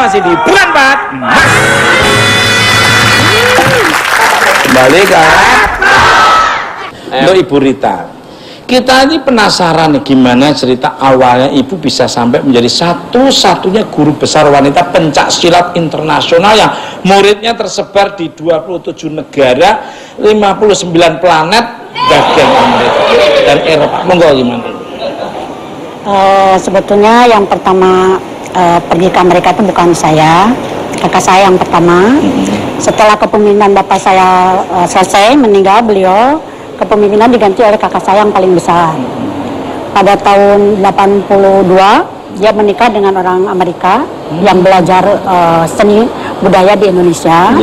masih di Bukan Bat Mas. Kembali kan untuk Ibu Rita. Kita ini penasaran nih gimana cerita awalnya Ibu bisa sampai menjadi satu-satunya guru besar wanita pencak silat internasional yang muridnya tersebar di 27 negara, 59 planet, bagian Amerika dan Eropa. Monggo gimana? Sebetulnya yang pertama pergi ke Amerika itu bukan saya, kakak saya yang pertama. Setelah kepemimpinan bapak saya selesai meninggal beliau, kepemimpinan diganti oleh kakak saya yang paling besar. Pada tahun 82 dia menikah dengan orang Amerika yang belajar seni budaya di Indonesia.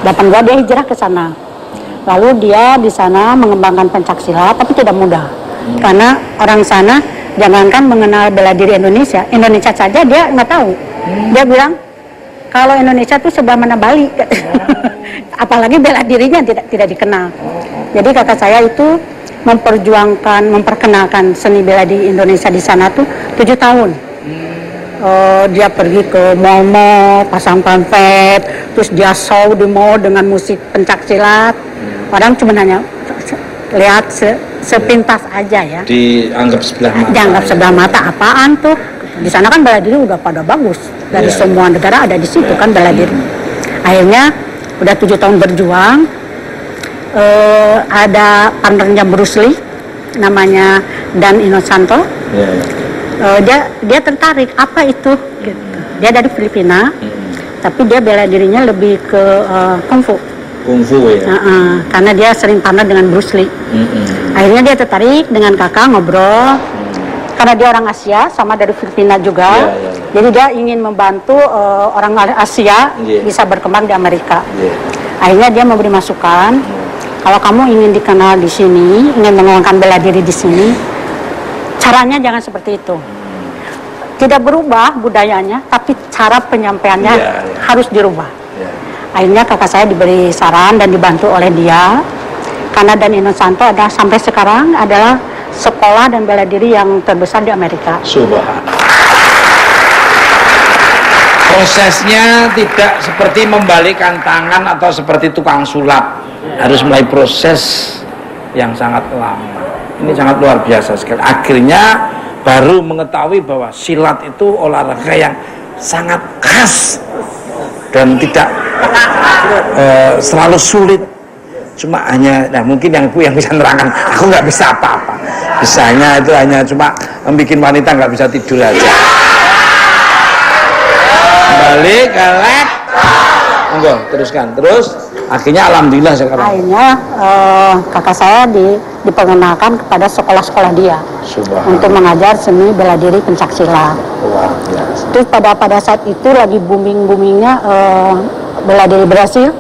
82 dia hijrah ke sana. Lalu dia di sana mengembangkan pencak silat, tapi tidak mudah. Karena orang sana jangankan mengenal bela diri Indonesia saja dia nggak tahu. Dia bilang kalau Indonesia tuh sebelah mana Bali, apalagi bela dirinya tidak dikenal. Jadi kakak saya itu memperkenalkan seni bela diri Indonesia di sana tuh 7 tahun. Dia pergi ke mall-mall, pasang pamflet, terus dia show di mall dengan musik pencak silat. Orang cuma hanya lihat sepintas aja ya. Dianggap sebelah mata. Dianggap sebelah mata, apaan tuh? Di sana kan bela diri udah pada bagus. Dari semua negara ada di situ kan bela diri. Akhirnya udah 7 tahun berjuang. Ada partnernya Bruce Lee, namanya Dan Inosanto. Dia tertarik, apa itu? Gitu. Dia dari Filipina, tapi dia bela dirinya lebih ke kungfu. Kungfu ya. Karena dia sering partner dengan Bruce Lee. Akhirnya dia tertarik dengan kakak ngobrol. Karena dia orang Asia, sama dari Filipina juga. Jadi dia ingin membantu orang Asia bisa berkembang di Amerika. Akhirnya dia memberi masukan, kalau kamu ingin dikenal di sini, ingin mengembangkan bela diri di sini, caranya jangan seperti itu. Tidak berubah budayanya, tapi cara penyampaiannya harus dirubah. Akhirnya kakak saya diberi saran dan dibantu oleh dia. Karena Dan Inosanto ada sampai sekarang adalah sekolah dan bela diri yang terbesar di Amerika. Prosesnya tidak seperti membalikkan tangan atau seperti tukang sulap. Harus mulai proses yang sangat lama. Ini sangat luar biasa sekali. Akhirnya baru mengetahui bahwa silat itu olahraga yang sangat khas dan tidak selalu sulit. Cuma hanya, nah mungkin yang bisa nerangkan, aku nggak bisa apa-apa. Bisanya itu hanya cuma membuat wanita nggak bisa tidur aja. Kembali ke lab. Monggo, teruskan. Terus akhirnya alhamdulillah sekarang. Akhirnya kakak saya diperkenalkan kepada sekolah-sekolah dia untuk mengajar seni bela diri pencak silat. Terus pada saat itu lagi boomingnya bela diri Brasil.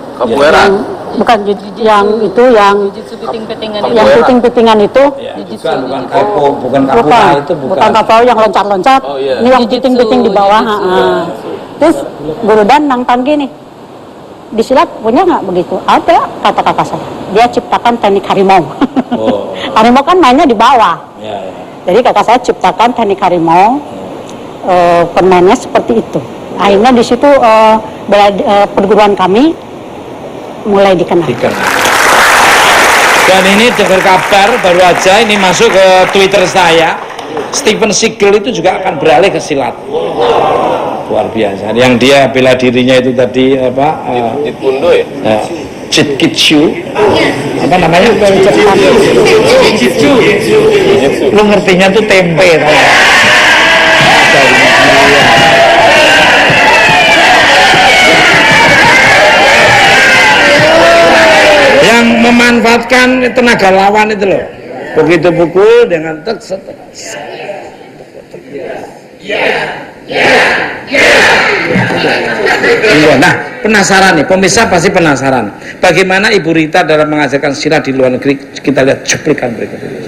Bukan yang itu yang piting-pitingan itu. Bukan kapura itu bukan kapura yang loncat-loncat. Ini yang piting-piting di bawah. Terus Guru Dan nantang gini, di silat punya nggak begitu? Ada, kata kakak saya. Dia ciptakan teknik harimau. Harimau kan mainnya di bawah. Jadi kakak saya ciptakan teknik harimau, permainnya seperti itu. Akhirnya di situ perguruan kami mulai dikenal. Dan ini dengar kabar baru aja ini masuk ke Twitter saya, Steven Seagal itu juga akan beralih ke silat. Luar biasa. Yang dia bela dirinya itu tadi apa? Jitpundo ya? Jiu-jitsu. Apa namanya? Jiu-jitsu. Lu ngertinya tuh tempe. Yang memanfaatkan tenaga lawan itu loh. Begitu pukul dengan tek. Nah, penasaran nih, pemirsa pasti penasaran. Bagaimana Ibu Rita dalam mengajarkan silat di luar negeri? Kita lihat cuplikan berikut ini.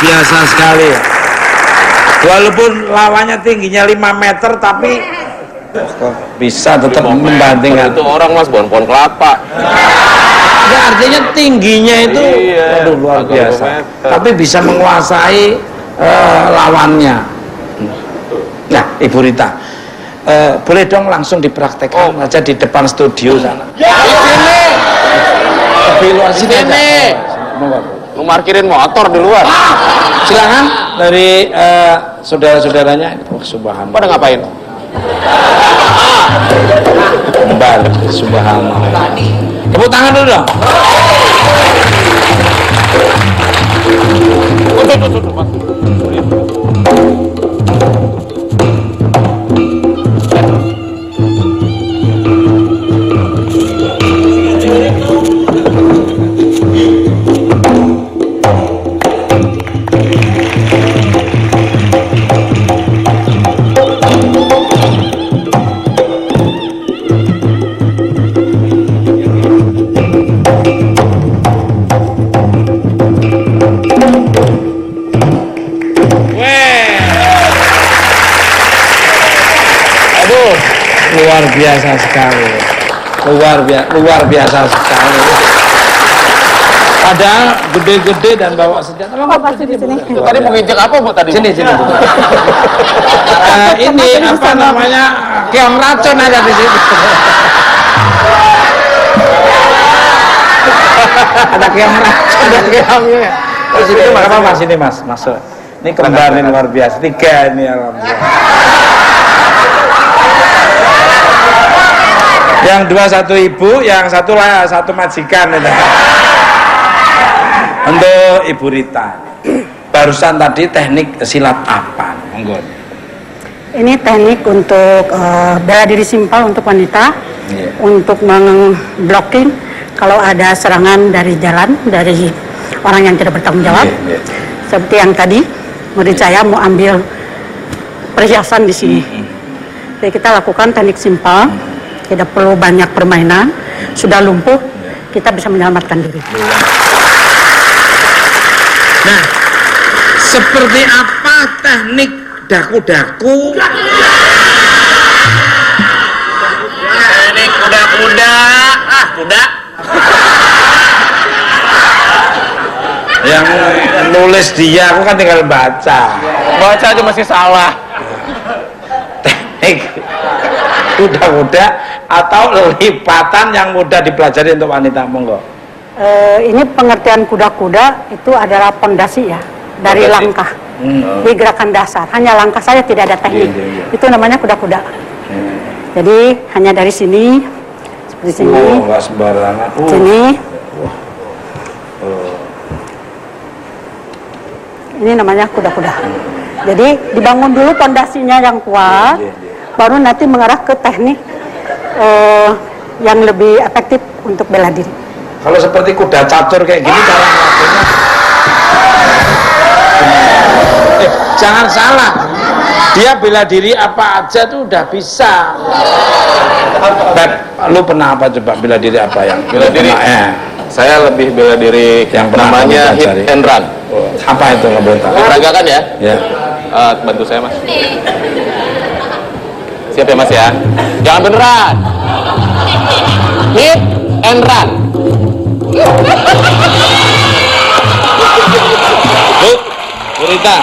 biasa sekali. Walaupun lawannya tingginya 5 meter, tapi kok bisa tetap membandingkan. Itu orang Mas, pohon kelapa. Ya, artinya tingginya itu Iya, aduh, luar 40 biasa. meter. Tapi bisa menguasai lawannya. Nah, Ibu Rita, boleh dong langsung dipraktekkan aja di depan studio sana. Di sini. Lebih luar Di sini aja. sini. Monggo. Lu parkirin motor di luar. Silakan dari saudara-saudaranya. Oh, subhanallah. Pada ngapain? Kembar, subhanallah. Tepuk tangan dulu dong. Luar biasa sekali, luar biasa sekali. Padahal gede-gede dan bawa senjata. Oh, pasti di sini. Tadi mau nginjek apa Bu tadi? Sini. Ini apa namanya, keong racun ada di sini. Ada keong racun, ada keongnya. Di sini nggak apa-apa, sini Mas, masuk. Ini kembar ini luar biasa, 3 ini alhamdulillah. Yang 2 satu ibu, yang satu majikan itu. Untuk Ibu Rita, barusan tadi teknik silat apa? Monggo. Ini teknik untuk bela diri simpel untuk wanita, untuk mengblocking kalau ada serangan dari jalan, dari orang yang tidak bertanggung jawab. Seperti yang tadi, murid saya mau ambil perhiasan di sini. Jadi kita lakukan teknik simpel. Tidak perlu banyak permainan, sudah lumpuh, kita bisa menyelamatkan diri. Nah, seperti apa teknik daku-daku? Teknik kuda-kuda. Kuda. Yang nulis dia, aku kan tinggal baca. Baca aja masih salah. Teknik kuda-kuda atau lipatan yang mudah dipelajari untuk wanita, monggo. Ini pengertian kuda-kuda itu adalah pondasi ya, dari langkah. Di gerakan dasar, hanya langkah saja, tidak ada teknik. Itu namanya kuda-kuda. Jadi hanya dari sini, seperti sini, Nggak sembarangan. sini. Ini namanya kuda-kuda. Jadi dibangun dulu pondasinya yang kuat, baru nanti mengarah ke teknik yang lebih efektif untuk bela diri. Kalau seperti kuda catur kayak gini cara ngelakuinnya. Jangan salah, dia bela diri apa aja tuh udah bisa. Beb, lu pernah apa coba bela diri apa yang Bela diri? Saya lebih bela diri Yang pernah namanya kamu hit pelajari. and run. apa itu nggak boleh tahu? Peragakan ya? Ya. Bantu saya Mas. Siap ya Mas ya? Jangan beneran. Hit and run. Bu Rita,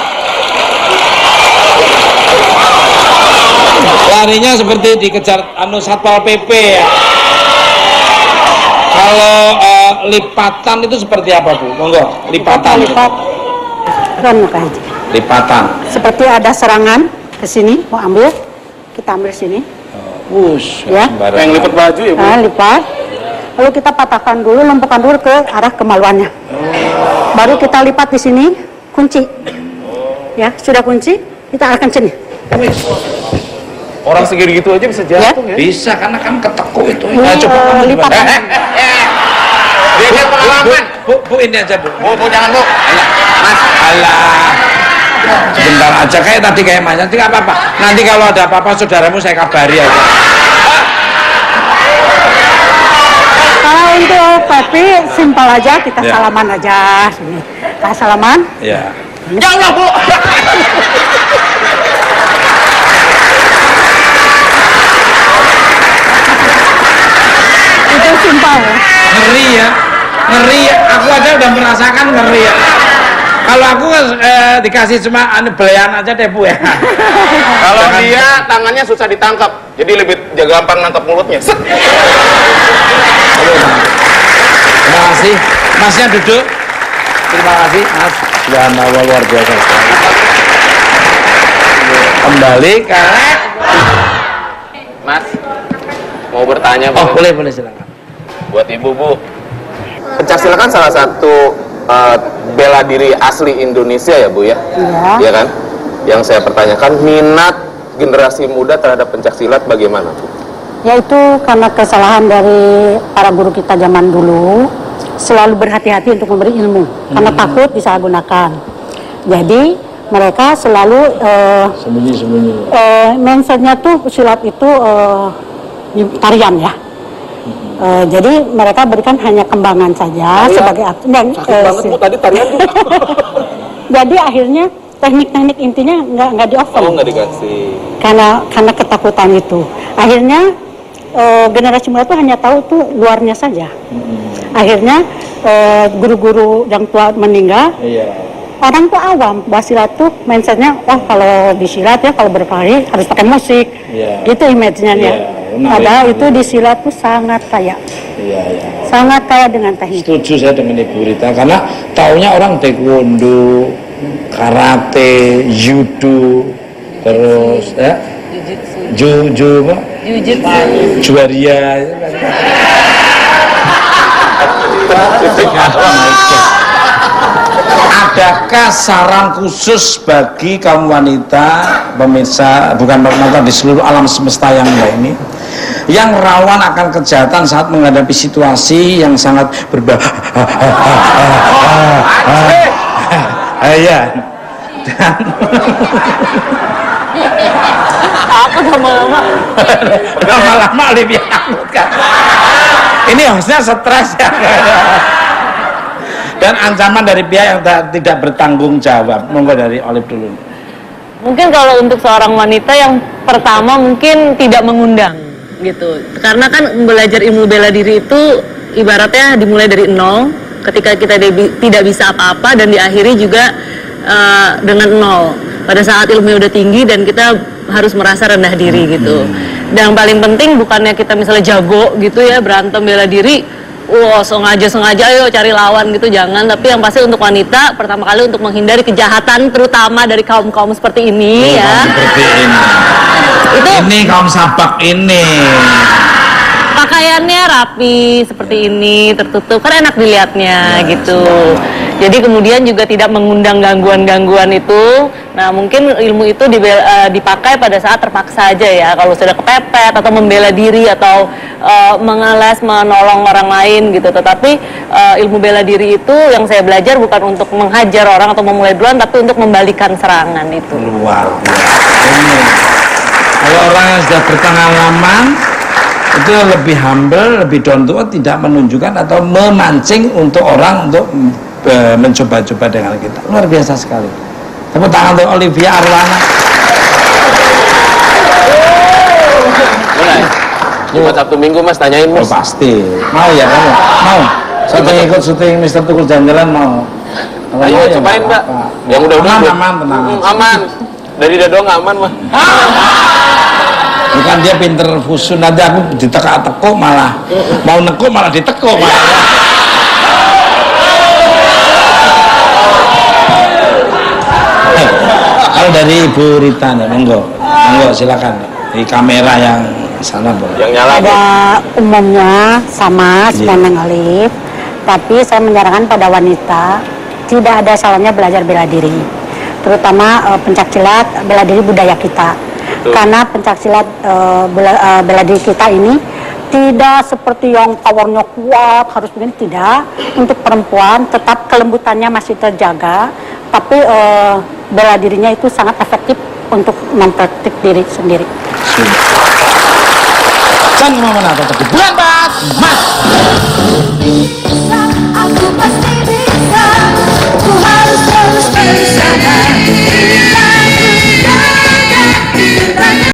larinya seperti dikejar Satpol PP ya. Kalau lipatan itu seperti apa Bu? Monggo, lipatan. Lipat run aja. Lipatan. Seperti ada serangan ke sini, mau ambil, kita ambil sini. Wush, Ya. sembarangan. Yang lipat baju ya Bu? Nah, lipat. Lalu kita patahkan dulu, lempukkan dulu ke arah kemaluannya. Baru kita lipat di sini, kunci. Ya, sudah kunci, kita arahkan sini. Orang segini gitu aja bisa jatuh ya? Bisa karena kan ketekuk itu. Ini, Nah, coba kamu lipat. gimana? Dia lihat pengalaman. Bu, ini aja Bu. Bu, jangan Bu. Mas, alah. Sebentar aja kayak tadi kayak Mas. Nanti nggak apa-apa. Nanti kalau ada apa-apa saudaramu saya kabari aja. Kalau untuk Pepi, simpel aja, kita Ya. salaman aja. Sini. Kita salaman, Ya. Ya Allah, Bu. Itu simpel. Ngeri ya, ngeri ya. Aku aja udah merasakan ngeri ya. Kalau aku dikasih cuma belian aja deh Bu ya. Kalau dia tangannya susah ditangkap, jadi lebih gampang nangkap mulutnya. Set. Terima kasih. Masnya duduk. Terima kasih Mas. Subhanallah, luar biasa sekali. Kembali ke Mas, mau bertanya, Bu. oh boleh silakan. Buat Ibu, Bu. Pencaksilat kan salah satu bela diri asli Indonesia ya, Bu ya? Iya. Iya kan? Yang saya pertanyakan, minat generasi muda terhadap pencaksilat bagaimana, Bu? Yaitu karena kesalahan dari para guru kita zaman dulu, selalu berhati-hati untuk memberi ilmu karena takut disalahgunakan. Jadi mereka selalu Sembunyi-sembunyi. mindsetnya tuh silat itu tarian ya. Jadi mereka berikan hanya kembangan saja sebagai dan Banget, Bu, tadi tarian tuh. jadi akhirnya teknik-teknik intinya nggak di-offer. Oh, nggak dikasih. Karena ketakutan itu. Akhirnya generasi muda tuh hanya tahu tuh luarnya saja. Akhirnya guru-guru yang tua meninggal, Iya. orang tuh awam bahwa silat tuh mindsetnya, wah kalau di silat ya kalau berkelahi harus pakai musik, gitu image-nya ya. Padahal itu di silat tuh sangat kaya, sangat kaya dengan teknik. Setuju saya dengan Ibu Rita karena taunya orang taekwondo, karate, judo, terus ya, jujutsu, juaria. Adakah saran khusus bagi kaum wanita pemirsa, bukan penonton di seluruh alam semesta yang ini, yang rawan akan kejahatan saat menghadapi situasi yang sangat berbahaya? Aku lama-lama lebih anggut kan. Ini hostnya stres ya. Dan ancaman dari pihak yang tidak bertanggung jawab. Monggo dari Olive dulu. Mungkin kalau untuk seorang wanita yang pertama mungkin tidak mengundang gitu. Karena kan belajar ilmu bela diri itu ibaratnya dimulai dari nol, ketika kita tidak bisa apa-apa dan diakhiri juga dengan nol. Pada saat ilmunya udah tinggi dan kita harus merasa rendah diri gitu. Dan yang paling penting bukannya kita misalnya jago gitu ya berantem bela diri, wah sengaja ayo cari lawan gitu, jangan. Tapi yang pasti untuk wanita pertama kali untuk menghindari kejahatan terutama dari kaum seperti ini ya. Seperti ini. Ini kaum sabak ini. Pakaiannya rapi seperti ini, tertutup, kan enak dilihatnya gitu. Jadi kemudian juga tidak mengundang gangguan-gangguan itu. Nah mungkin ilmu itu dipakai pada saat terpaksa aja ya. Kalau sudah kepepet atau membela diri atau mengeles, menolong orang lain gitu. Tetapi ilmu bela diri itu yang saya belajar bukan untuk menghajar orang atau memulai duluan, tapi untuk membalikan serangan itu. Luar biasa. Ini. Kalau orang yang sudah berpengalaman itu lebih humble, lebih down to earth, tidak menunjukkan atau memancing untuk orang untuk mencoba-coba dengan kita. Luar biasa sekali. Tepuk tangan untuk Olivia Arwana. Mulai. Jumat Sabtu Minggu Mas tanyain Mas. Oh pasti. Mau ya kamu? Mau? Saya pengen ikut syuting Mister Tukul Jalan-Jalan mau. Kalau Ayo mau ya cobain nggak Mbak. apa-apa. Yang udah-udah aman, tenang. Aman. Dari Dadong aman mah. Bukan dia pinter fusun, nanti aku ditekuk-tekuk malah mau nekuk malah ditekuk malah. Kalau dari Ibu Rita nih, monggo silakan di kamera yang sana boleh. Yang nyala. Pada umumnya sama seperti Olive, tapi saya menyarankan pada wanita tidak ada salahnya belajar bela diri, terutama pencaksilat bela diri budaya kita. Karena pencaksilat bela diri kita ini tidak seperti yang powernya kuat harus begini, tidak. Untuk perempuan tetap kelembutannya masih terjaga, tapi bela dirinya itu sangat efektif untuk memprotek diri sendiri. Can mau menata tapi bulan Mas. Aku pasti